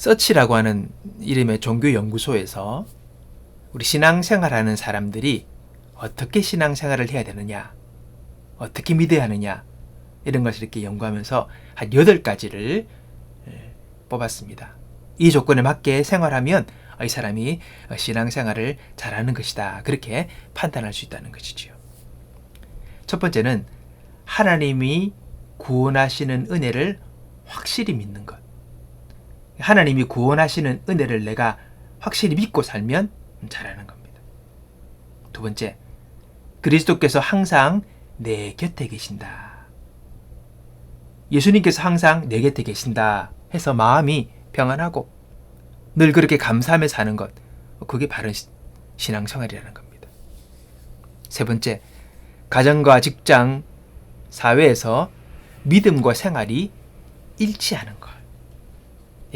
서치라고 하는 이름의 종교연구소에서 우리 신앙생활하는 사람들이 어떻게 신앙생활을 해야 되느냐, 어떻게 믿어야 하느냐, 이런 것을 이렇게 연구하면서 한 8가지를 뽑았습니다. 이 조건에 맞게 생활하면 이 사람이 신앙생활을 잘하는 것이다, 그렇게 판단할 수 있다는 것이지요. 첫 번째는 하나님이 구원하시는 은혜를 확실히 믿는 것. 하나님이 구원하시는 은혜를 내가 확실히 믿고 살면 잘하는 겁니다. 두 번째, 그리스도께서 항상 내 곁에 계신다. 예수님께서 항상 내 곁에 계신다 해서 마음이 평안하고 늘 그렇게 감사하며 사는 것, 그게 바른 신앙생활이라는 겁니다. 세 번째, 가정과 직장, 사회에서 믿음과 생활이 일치하는 것.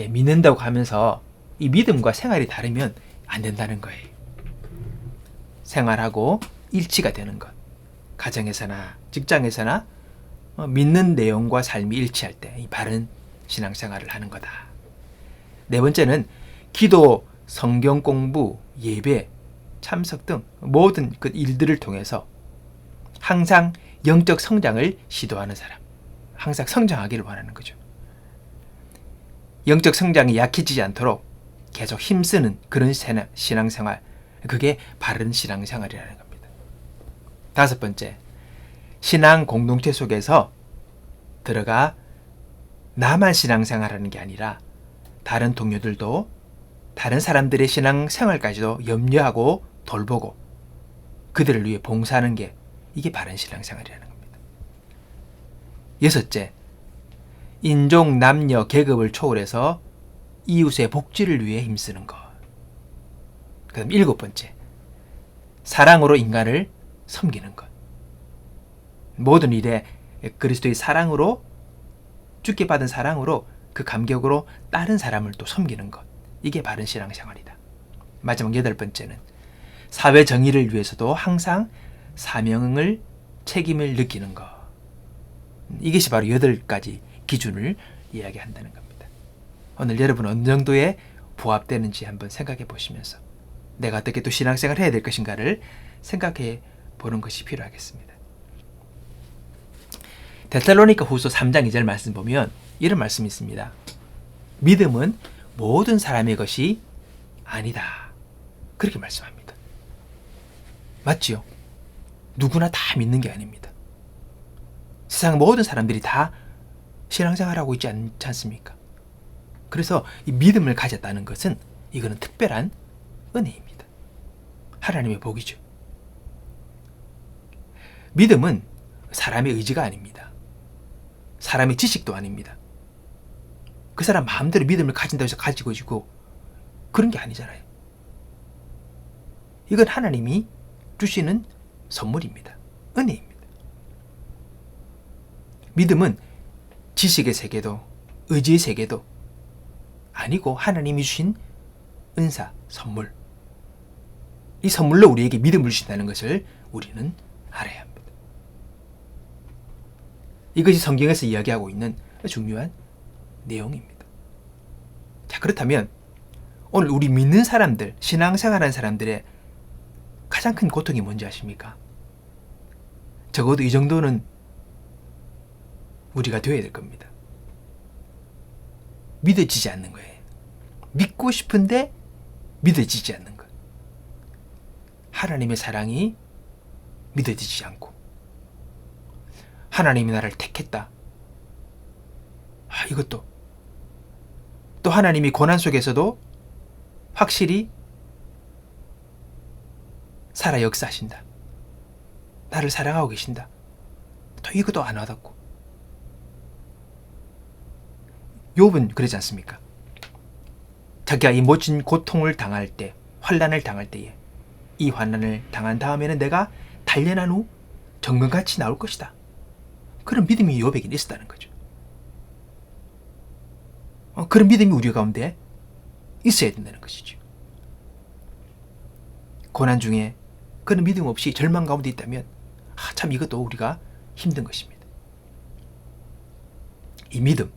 믿는다고 하면서 이 믿음과 생활이 다르면 안 된다는 거예요. 생활하고 일치가 되는 것. 가정에서나 직장에서나 믿는 내용과 삶이 일치할 때 이 바른 신앙생활을 하는 거다. 네 번째는 기도, 성경 공부, 예배, 참석 등 모든 그 일들을 통해서 항상 영적 성장을 시도하는 사람. 항상 성장하기를 원하는 거죠. 영적 성장이 약해지지 않도록 계속 힘쓰는 그런 신앙생활, 그게 바른 신앙생활이라는 겁니다. 다섯 번째, 신앙 공동체 속에서 들어가 나만 신앙생활하는 게 아니라 다른 동료들도, 다른 사람들의 신앙생활까지도 염려하고 돌보고 그들을 위해 봉사하는 게, 이게 바른 신앙생활이라는 겁니다. 여섯째, 인종, 남녀, 계급을 초월해서 이웃의 복지를 위해 힘쓰는 것. 그다음 일곱 번째, 사랑으로 인간을 섬기는 것. 모든 일에 그리스도의 사랑으로, 주께 받은 사랑으로, 그 감격으로 다른 사람을 또 섬기는 것. 이게 바른 신앙생활이다. 마지막 여덟 번째는 사회 정의를 위해서도 항상 사명을, 책임을 느끼는 것. 이것이 바로 8가지 기준을 이야기한다는 겁니다. 오늘 여러분 어느 정도에 부합되는지 한번 생각해 보시면서 내가 어떻게 또 신앙생활을 해야 될 것인가를 생각해 보는 것이 필요하겠습니다. 데살로니가 후서 3장 2절 말씀 보면 이런 말씀이 있습니다. 믿음은 모든 사람의 것이 아니다. 그렇게 말씀합니다. 맞지요? 누구나 다 믿는 게 아닙니다. 세상 모든 사람들이 다 신앙생활하고 있지 않지 않습니까? 그래서 이 믿음을 가졌다는 것은 이거는 특별한 은혜입니다. 하나님의 복이죠. 믿음은 사람의 의지가 아닙니다. 사람의 지식도 아닙니다. 그 사람 마음대로 믿음을 가진다고 해서 가지고 지고 그런 게 아니잖아요. 이건 하나님이 주시는 선물입니다. 은혜입니다. 믿음은 지식의 세계도 의지의 세계도 아니고 하나님이 주신 은사, 선물. 이 선물로 우리에게 믿음을 주신다는 것을 우리는 알아야 합니다. 이것이 성경에서 이야기하고 있는 중요한 내용입니다. 자, 그렇다면 오늘 우리 믿는 사람들, 신앙생활하는 사람들의 가장 큰 고통이 뭔지 아십니까? 적어도 이 정도는 우리가 되어야 될 겁니다. 믿어지지 않는 거예요. 믿고 싶은데 믿어지지 않는 것. 하나님의 사랑이 믿어지지 않고 하나님이 나를 택했다. 이것도 또 하나님이 고난 속에서도 확실히 살아 역사하신다. 나를 사랑하고 계신다. 또 이것도 안 와닿고. 욥은 그러지 않습니까? 자기가 이 모진 고통을 당할 때, 환난을 당할 때에 이 환난을 당한 다음에는 내가 단련한 후 정금같이 나올 것이다. 그런 믿음이 욥에게 있었다는 거죠. 그런 믿음이 우리 가운데 있어야 된다는 것이죠. 고난 중에 그런 믿음 없이 절망 가운데 있다면 참 이것도 우리가 힘든 것입니다. 이 믿음,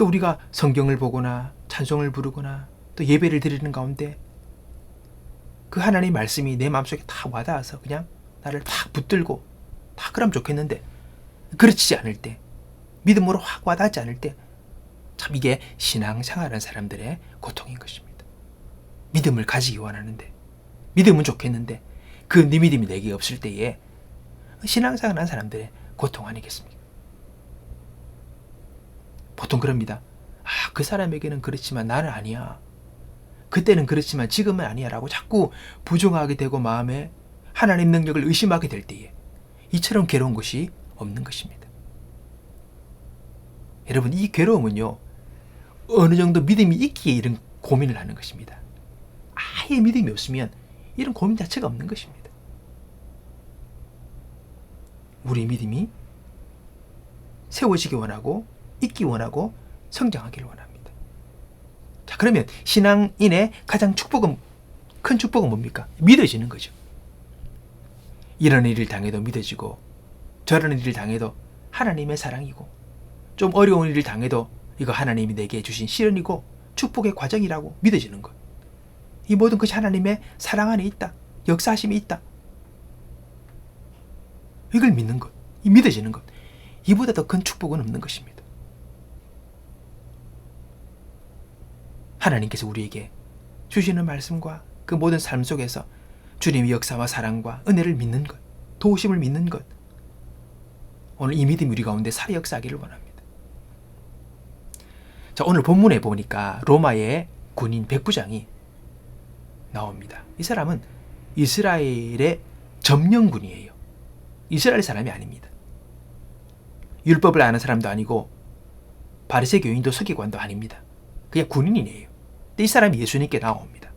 또 우리가 성경을 보거나 찬송을 부르거나 또 예배를 드리는 가운데 그 하나님 말씀이 내 마음속에 다 와닿아서 그냥 나를 팍 붙들고 다 그러면 좋겠는데 그렇지 않을 때, 믿음으로 확 와닿지 않을 때, 참 이게 신앙생활하는 사람들의 고통인 것입니다. 믿음을 가지기 원하는데, 믿음은 좋겠는데 그 네 믿음이 내게 없을 때에 신앙생활하는 사람들의 고통 아니겠습니까? 보통 그럽니다. 그 사람에게는 그렇지만 나는 아니야. 그때는 그렇지만 지금은 아니야 라고 자꾸 부정하게 되고 마음에 하나님 능력을 의심하게 될 때에 이처럼 괴로운 것이 없는 것입니다. 여러분, 이 괴로움은요, 어느 정도 믿음이 있기에 이런 고민을 하는 것입니다. 아예 믿음이 없으면 이런 고민 자체가 없는 것입니다. 우리 믿음이 세워지기 원하고 있기 원하고 성장하기를 원합니다. 자, 그러면 신앙인의 가장 큰 축복은 뭡니까? 믿어지는 거죠. 이런 일을 당해도 믿어지고 저런 일을 당해도 하나님의 사랑이고 좀 어려운 일을 당해도 이거 하나님이 내게 주신 시련이고 축복의 과정이라고 믿어지는 것. 이 모든 것이 하나님의 사랑 안에 있다. 역사하심이 있다. 이걸 믿는 것, 이 믿어지는 것, 이보다 더 큰 축복은 없는 것입니다. 하나님께서 우리에게 주시는 말씀과 그 모든 삶 속에서 주님의 역사와 사랑과 은혜를 믿는 것, 도우심을 믿는 것, 오늘 이 믿음이 우리 가운데 살아 역사하기를 원합니다. 자, 오늘 본문에 보니까 로마의 군인 백부장이 나옵니다. 이 사람은 이스라엘의 점령군이에요. 이스라엘 사람이 아닙니다. 율법을 아는 사람도 아니고 바리새 교인도 서기관도 아닙니다. 그냥 군인이에요. 근데 이 사람이 예수님께 나옵니다.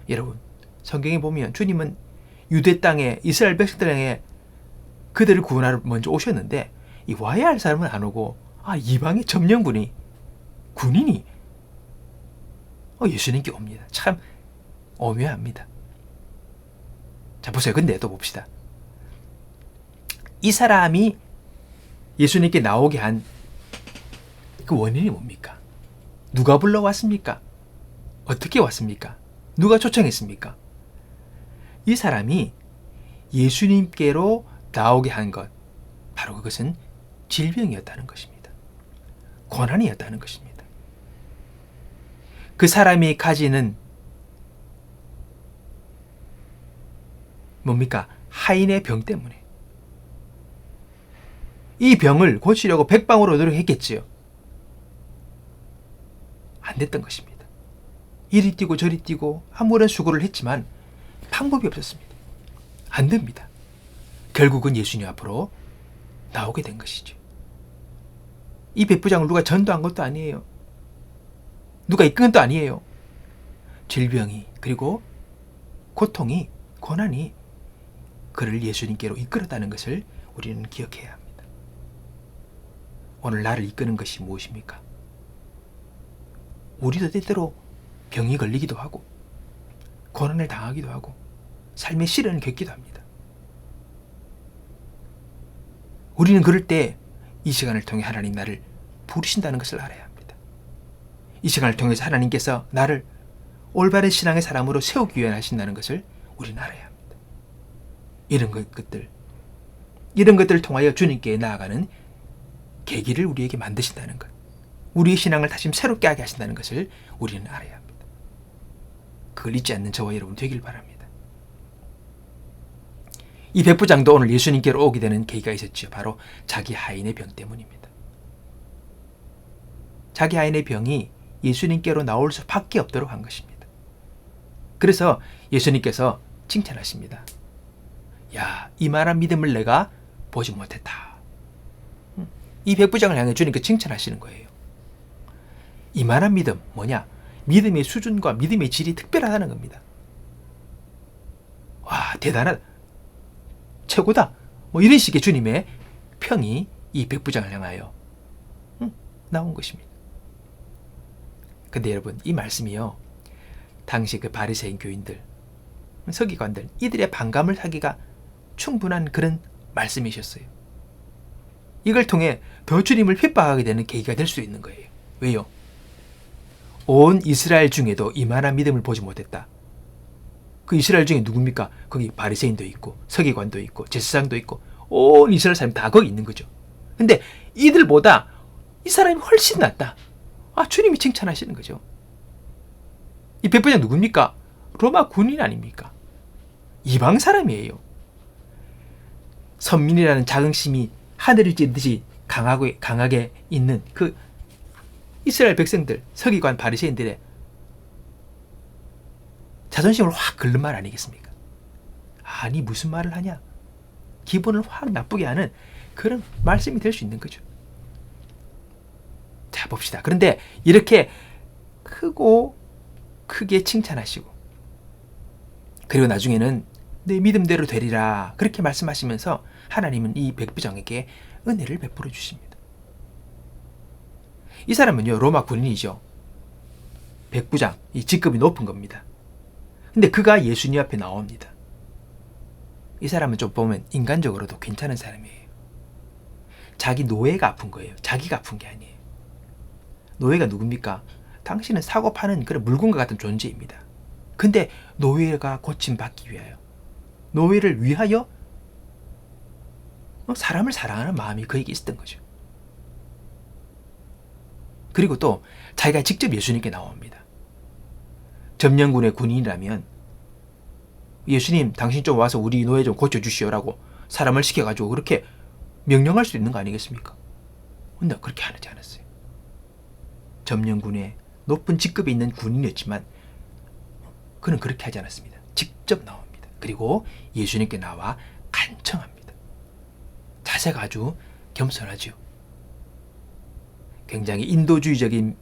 여러분, 성경에 보면 주님은 유대 땅에 이스라엘 백성들에게 그들을 구원하러 먼저 오셨는데 이 와야 할 사람은 안 오고 이방의 점령군이 군인이 예수님께 옵니다. 참 오묘합니다. 자, 보세요. 근데 또 봅시다. 이 사람이 예수님께 나오게 한 그 원인이 뭡니까? 누가 불러왔습니까? 어떻게 왔습니까? 누가 초청했습니까? 이 사람이 예수님께로 나오게 한 것, 바로 그것은 질병이었다는 것입니다. 고난이었다는 것입니다. 그 사람이 가지는 뭡니까? 하인의 병 때문에. 이 병을 고치려고 백방으로 노력했겠지요. 안 됐던 것입니다. 이리 뛰고 저리 뛰고 아무런 수고를 했지만 방법이 없었습니다. 안 됩니다. 결국은 예수님 앞으로 나오게 된 것이죠. 이 백부장을 누가 전도한 것도 아니에요. 누가 이끈 것도 아니에요. 질병이 그리고 고통이 고난이 그를 예수님께로 이끌었다는 것을 우리는 기억해야 합니다. 오늘 나를 이끄는 것이 무엇입니까? 우리도 때때로 병이 걸리기도 하고 고난을 당하기도 하고 삶의 시련을 겪기도 합니다. 우리는 그럴 때 이 시간을 통해 하나님 나를 부르신다는 것을 알아야 합니다. 이 시간을 통해서 하나님께서 나를 올바른 신앙의 사람으로 세우기 위해 하신다는 것을 우리는 알아야 합니다. 이런 것들을 통하여 주님께 나아가는 계기를 우리에게 만드신다는 것, 우리의 신앙을 다시 새롭게 하게 하신다는 것을 우리는 알아야 합니다. 그걸 잊지 않는 저와 여러분 되길 바랍니다. 이 백부장도 오늘 예수님께로 오게 되는 계기가 있었죠. 바로 자기 하인의 병 때문입니다. 자기 하인의 병이 예수님께로 나올 수밖에 없도록 한 것입니다. 그래서 예수님께서 칭찬하십니다. 야, 이만한 믿음을 내가 보지 못했다. 이 백부장을 향해 주님께 칭찬하시는 거예요. 이만한 믿음, 뭐냐? 믿음의 수준과 믿음의 질이 특별하다는 겁니다. 와, 대단하다. 최고다. 이런 식의 주님의 평이 이 백부장을 향하여 나온 것입니다. 근데 여러분, 이 말씀이요, 당시 그 바리새인 교인들, 서기관들, 이들의 반감을 사기가 충분한 그런 말씀이셨어요. 이걸 통해 더 주님을 핍박하게 되는 계기가 될 수 있는 거예요. 왜요? 온 이스라엘 중에도 이만한 믿음을 보지 못했다. 그 이스라엘 중에 누굽니까? 거기 바리새인도 있고 서기관도 있고 제사장도 있고 온 이스라엘 사람이 다 거기 있는 거죠. 근데 이들보다 이 사람이 훨씬 낫다. 주님이 칭찬하시는 거죠. 이 백부장 누굽니까? 로마 군인 아닙니까? 이방 사람이에요. 선민이라는 자긍심이 하늘을 찌르듯이 강하게 있는 그 이스라엘 백성들, 서기관 바리새인들의 자존심을 확 긁는 말 아니겠습니까? 아니 무슨 말을 하냐? 기분을 확 나쁘게 하는 그런 말씀이 될 수 있는 거죠. 자, 봅시다. 그런데 이렇게 크게 칭찬하시고 그리고 나중에는 내 믿음대로 되리라 그렇게 말씀하시면서 하나님은 이 백부장에게 은혜를 베풀어 주십니다. 이 사람은요, 로마 군인이죠. 백부장, 이 직급이 높은 겁니다. 근데 그가 예수님 앞에 나옵니다. 이 사람은 좀 보면 인간적으로도 괜찮은 사람이에요. 자기 노예가 아픈 거예요. 자기가 아픈 게 아니에요. 노예가 누굽니까? 당신은 사고 파는 그런 물건과 같은 존재입니다. 근데 노예가 고침받기 위하여, 노예를 위하여 사람을 사랑하는 마음이 그에게 있었던 거죠. 그리고 또 자기가 직접 예수님께 나옵니다. 점령군의 군인이라면 예수님 당신 좀 와서 우리 노예 좀 고쳐주시오라고 사람을 시켜가지고 그렇게 명령할 수 있는 거 아니겠습니까? 근데 그렇게 하지 않았어요. 점령군의 높은 직급에 있는 군인이었지만 그는 그렇게 하지 않았습니다. 직접 나옵니다. 그리고 예수님께 나와 간청합니다. 자세가 아주 겸손하죠. 굉장히 인도주의적인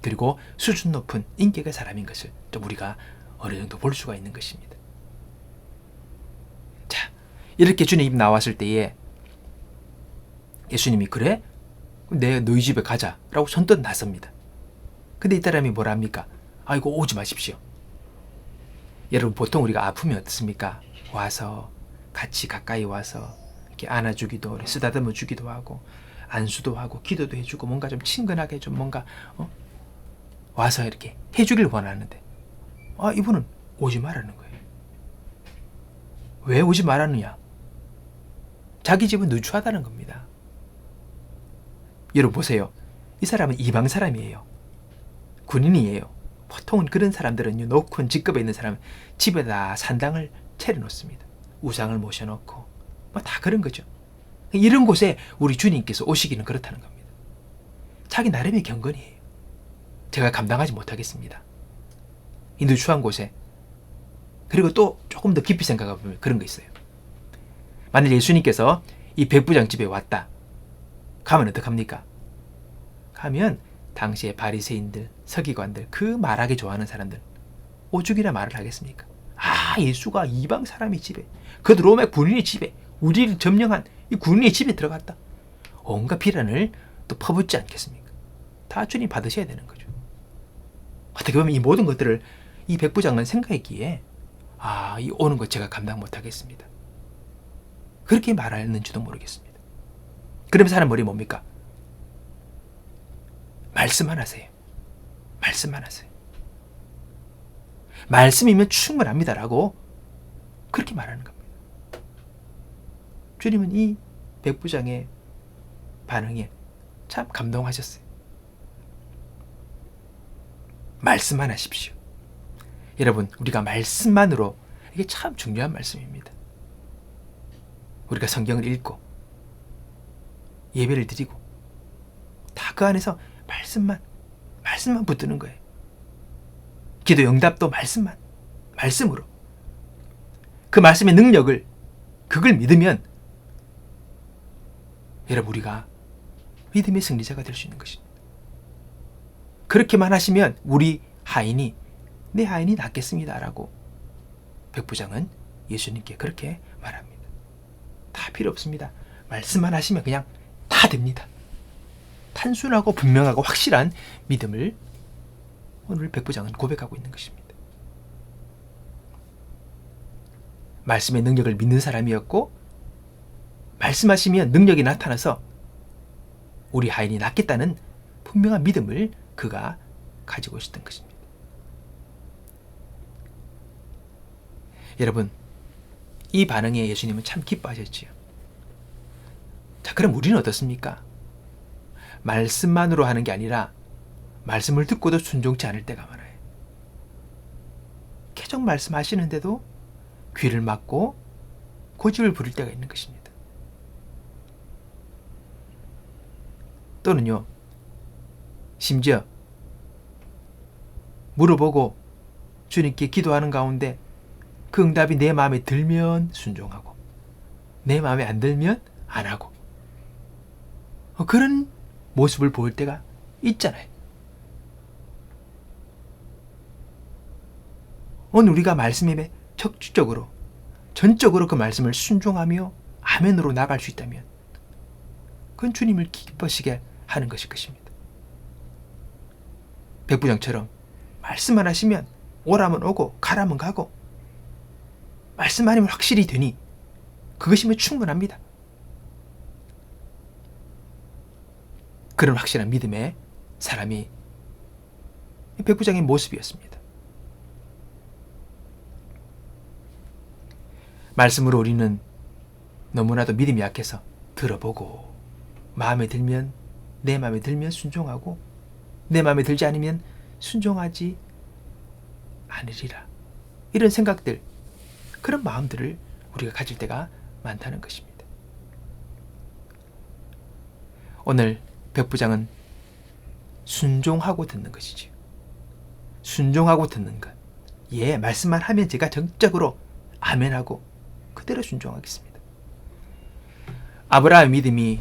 그리고 수준 높은 인격의 사람인 것을 좀 우리가 어느 정도 볼 수가 있는 것입니다. 자, 이렇게 주님 나왔을 때에 예수님이 그래? 내 너희 집에 가자라고 선뜻 나섭니다. 근데 이 사람이 뭐라 합니까? 아이고 오지 마십시오. 여러분 보통 우리가 아프면 어떻습니까? 와서 같이 가까이 와서 이렇게 안아주기도 쓰다듬어 주기도 하고 안수도 하고 기도도 해주고 뭔가 좀 친근하게 좀 뭔가 와서 이렇게 해주길 원하는데 이분은 오지 말라는 거예요. 왜 오지 말았느냐? 자기 집은 누추하다는 겁니다. 여러분 보세요. 이 사람은 이방 사람이에요. 군인이에요. 보통은 그런 사람들은 높은 직급에 있는 사람은 집에다 산당을 차려놓습니다. 우상을 모셔놓고 다 그런 거죠. 이런 곳에 우리 주님께서 오시기는 그렇다는 겁니다. 자기 나름의 경건이에요. 제가 감당하지 못하겠습니다. 이 누추한 곳에. 그리고 또 조금 더 깊이 생각해 보면 그런 거 있어요. 만약 예수님께서 이 백부장 집에 왔다. 가면 어떡합니까? 가면 당시에 바리새인들, 서기관들, 그 말하기 좋아하는 사람들 오죽이나 말을 하겠습니까? 예수가 이방 사람의 집에, 그 로마 군인의 집에, 우리를 점령한 이 군인의 집에 들어갔다. 온갖 비난을 또 퍼붓지 않겠습니까? 다 주님 받으셔야 되는 거죠. 어떻게 보면 이 모든 것들을 이 백부장은 생각했기에 이 오는 것 제가 감당 못하겠습니다. 그렇게 말하는지도 모르겠습니다. 그러면서 하는 말이 뭡니까? 말씀만 하세요. 말씀만 하세요. 말씀이면 충분합니다라고 그렇게 말하는 겁니다. 주님은 이 백부장의 반응에 참 감동하셨어요. 말씀만 하십시오. 여러분, 우리가 말씀만으로 이게 참 중요한 말씀입니다. 우리가 성경을 읽고 예배를 드리고 다 그 안에서 말씀만 붙드는 거예요. 기도 응답도 말씀으로. 그 말씀의 능력을, 그걸 믿으면 여러분 우리가 믿음의 승리자가 될 수 있는 것입니다. 그렇게만 하시면 우리 하인이 내 하인이 낫겠습니다라고 백부장은 예수님께 그렇게 말합니다. 다 필요 없습니다. 말씀만 하시면 그냥 다 됩니다. 단순하고 분명하고 확실한 믿음을 오늘 백부장은 고백하고 있는 것입니다. 말씀의 능력을 믿는 사람이었고 말씀하시면 능력이 나타나서 우리 하인이 낫겠다는 분명한 믿음을 그가 가지고 있었던 것입니다. 여러분, 이 반응에 예수님은 참 기뻐하셨지요. 자, 그럼 우리는 어떻습니까? 말씀만으로 하는 게 아니라 말씀을 듣고도 순종치 않을 때가 많아요. 계속 말씀하시는데도 귀를 막고 고집을 부릴 때가 있는 것입니다. 또는요, 심지어 물어보고 주님께 기도하는 가운데 그 응답이 내 마음에 들면 순종하고 내 마음에 안 들면 안 하고 그런 모습을 보일 때가 있잖아요. 오늘 우리가 말씀에 적극적으로 전적으로 그 말씀을 순종하며 아멘으로 나갈 수 있다면 그건 주님을 기뻐하시게 하는 것일 것입니다. 백부장처럼 말씀만 하시면 오라면 오고 가라면 가고 말씀 아니면 확실히 되니 그것이면 충분합니다. 그런 확실한 믿음의 사람이 백부장의 모습이었습니다. 말씀으로 우리는 너무나도 믿음이 약해서 들어보고 마음에 들면 내 마음에 들면 순종하고 내 마음에 들지 않으면 순종하지 않으리라. 이런 생각들, 그런 마음들을 우리가 가질 때가 많다는 것입니다. 오늘 백부장은 순종하고 듣는 것이지요. 순종하고 듣는 것. 예, 말씀만 하면 제가 정적으로 아멘하고 그대로 순종하겠습니다. 아브라함의 믿음이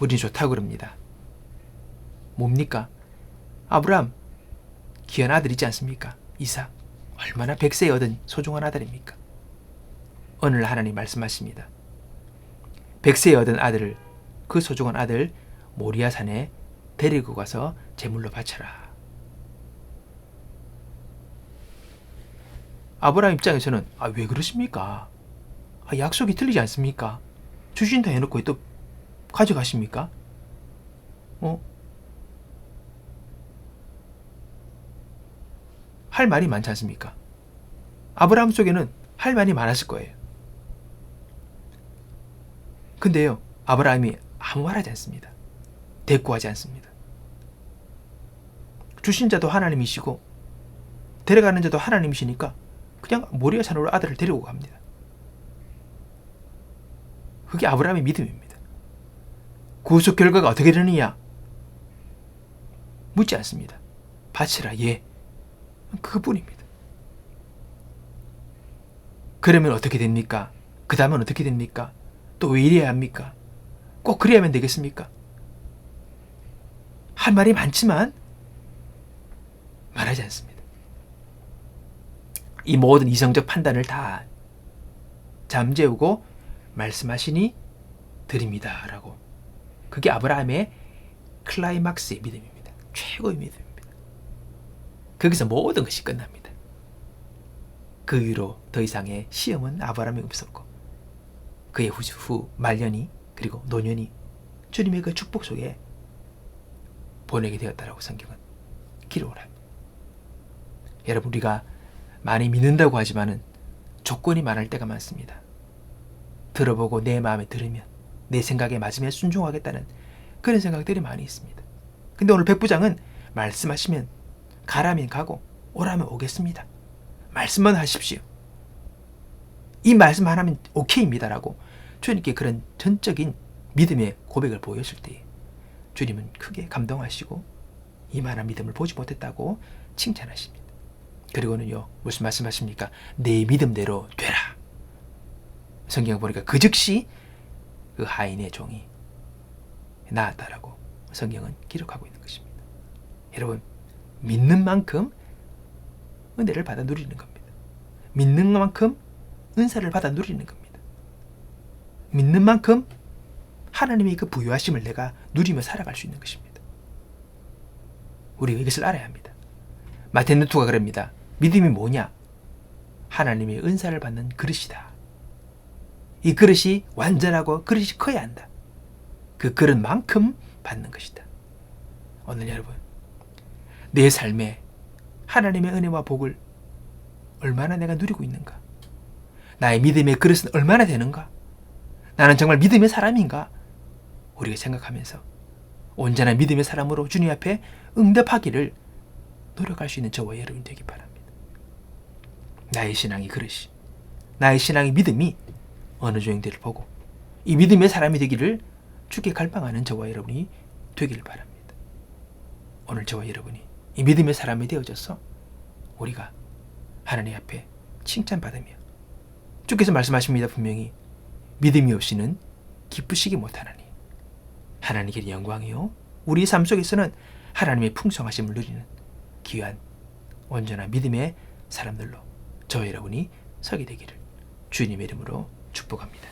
우린 좋다고 그럽니다. 뭡니까? 아브라함 귀한 아들이지 않습니까? 이삭. 얼마나 백세에 얻은 소중한 아들입니까? 오늘 하나님 말씀하십니다. 백세에 얻은 아들을, 그 소중한 아들 모리아산에 데리고 가서 제물로 바쳐라. 아브라함 입장에서는 왜 그러십니까? 약속이 틀리지 않습니까? 주신다 해놓고 또 가져가십니까? 할 말이 많지 않습니까? 아브라함 속에는 할 말이 많았을 거예요. 근데요, 아브라함이 아무 말 하지 않습니다. 대꾸하지 않습니다. 주신 자도 하나님이시고 데려가는 자도 하나님이시니까 그냥 모리아 산으로 아들을 데리고 갑니다. 그게 아브라함의 믿음입니다. 구속 결과가 어떻게 되느냐? 묻지 않습니다. 바치라, 예. 그뿐입니다. 그러면 어떻게 됩니까? 그 다음은 어떻게 됩니까? 또 왜 이래야 합니까? 꼭 그래야만 되겠습니까? 할 말이 많지만 말하지 않습니다. 이 모든 이성적 판단을 다 잠재우고 말씀하시니 드립니다 라고. 그게 아브라함의 클라이막스의 믿음입니다. 최고의 믿음입니다. 거기서 모든 것이 끝납니다. 그 이후로 더 이상의 시험은 아브라함이 없었고 그의 후 말년이 그리고 노년이 주님의 그 축복 속에 보내게 되었다라고 성경은 기록을 합니다. 여러분, 우리가 많이 믿는다고 하지만은 조건이 많을 때가 많습니다. 들어보고 내 마음에 들으면, 내 생각에 맞으면 순종하겠다는 그런 생각들이 많이 있습니다. 근데 오늘 백부장은 말씀하시면 가라면 가고 오라면 오겠습니다. 말씀만 하십시오. 이 말씀 하나면 오케이입니다라고 주님께 그런 전적인 믿음의 고백을 보였을 때 주님은 크게 감동하시고 이만한 믿음을 보지 못했다고 칭찬하십니다. 그리고는요, 무슨 말씀하십니까? 내 믿음대로 되라. 성경 보니까 그 즉시 그 하인의 종이 나았다라고 성경은 기록하고 있는 것입니다. 여러분, 믿는 만큼 은혜를 받아 누리는 겁니다. 믿는 만큼 은사를 받아 누리는 겁니다. 믿는 만큼 하나님의 그 부유하심을 내가 누리며 살아갈 수 있는 것입니다. 우리가 이것을 알아야 합니다. 마틴 루터가 그럽니다. 믿음이 뭐냐? 하나님의 은사를 받는 그릇이다. 이 그릇이 완전하고 그릇이 커야 한다. 그 그릇만큼 받는 것이다. 오늘 여러분, 내 삶에 하나님의 은혜와 복을 얼마나 내가 누리고 있는가? 나의 믿음의 그릇은 얼마나 되는가? 나는 정말 믿음의 사람인가? 우리가 생각하면서 온전한 믿음의 사람으로 주님 앞에 응답하기를 노력할 수 있는 저와 여러분 되기 바랍니다. 나의 신앙의 그릇이, 나의 신앙의 믿음이 어느 정도를 보고 이 믿음의 사람이 되기를 주께 갈망하는 저와 여러분이 되기를 바랍니다. 오늘 저와 여러분이 이 믿음의 사람이 되어져서 우리가 하나님 앞에 칭찬받으며, 주께서 말씀하십니다. 분명히 믿음이 없이는 기쁘시기 못하나니 하나님께 영광이요 우리 삶 속에서는 하나님의 풍성하심을 누리는 귀한 온전한 믿음의 사람들로 저와 여러분이 서게 되기를 주님의 이름으로 축복합니다.